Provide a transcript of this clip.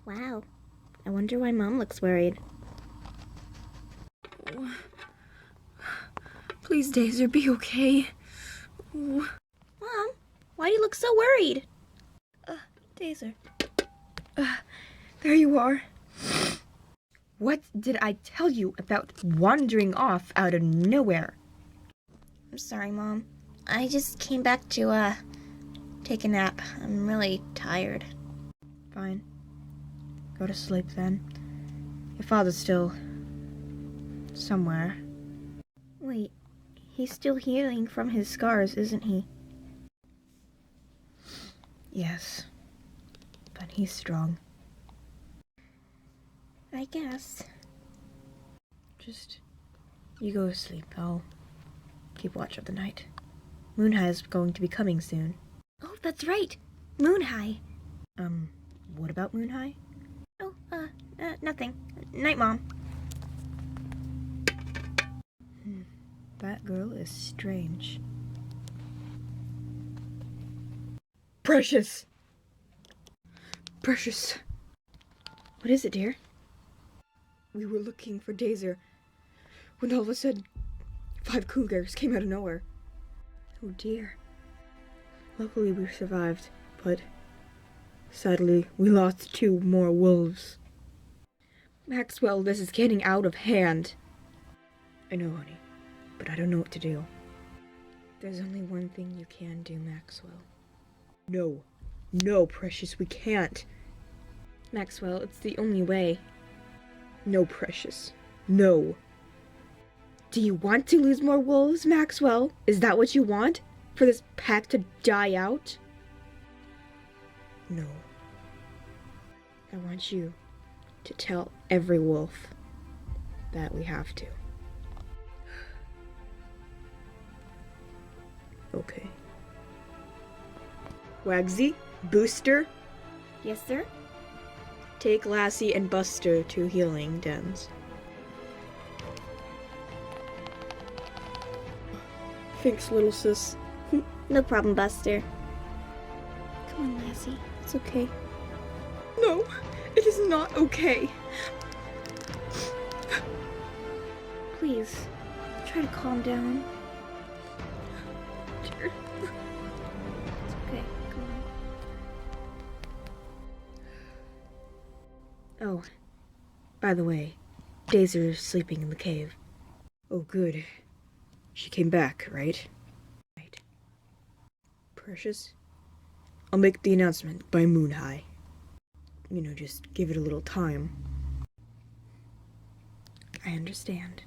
Wow. I wonder why Mom looks worried. Oh. Please, Dazer, be okay. Oh. Mom, why do you look so worried? Dazer. There you are. What did I tell you about wandering off out of nowhere? I'm sorry, Mom. I just came back to, take a nap. I'm really tired. Fine. Go to sleep then. Your father's still somewhere. Wait, he's still healing from his scars, isn't he? Yes, but he's strong. I guess. Just, you go to sleep. I'll keep watch of the night. Moon High is going to be coming soon. Oh, that's right. Moon High. What about Moon High? Oh, nothing. Night, Mom. That girl is strange. Precious! Precious! What is it, dear? We were looking for Dazer when all of a sudden 5 cougars came out of nowhere. Oh dear. Luckily we survived, but sadly we lost 2 more wolves. Maxwell, this is getting out of hand. I know, honey, but I don't know what to do. There's only one thing you can do, Maxwell. No. No, Precious, we can't. Maxwell, it's the only way. No, Precious. No. Do you want to lose more wolves, Maxwell? Is that what you want? For this pack to die out? No. I want you to tell every wolf that we have to. Okay. Wagsy, Booster, Yes, sir? take Lassie and Buster to healing dens. Thanks, little sis. No problem, Buster. Come on, Lassie. It's okay. No, it is not okay. Please, try to calm down. Dear. It's okay. Come on. Oh, by the way, Dazer is sleeping in the cave. Oh, good. She came back, right? Right. Precious? I'll make the announcement by Moon High. You know, just give it a little time. I understand.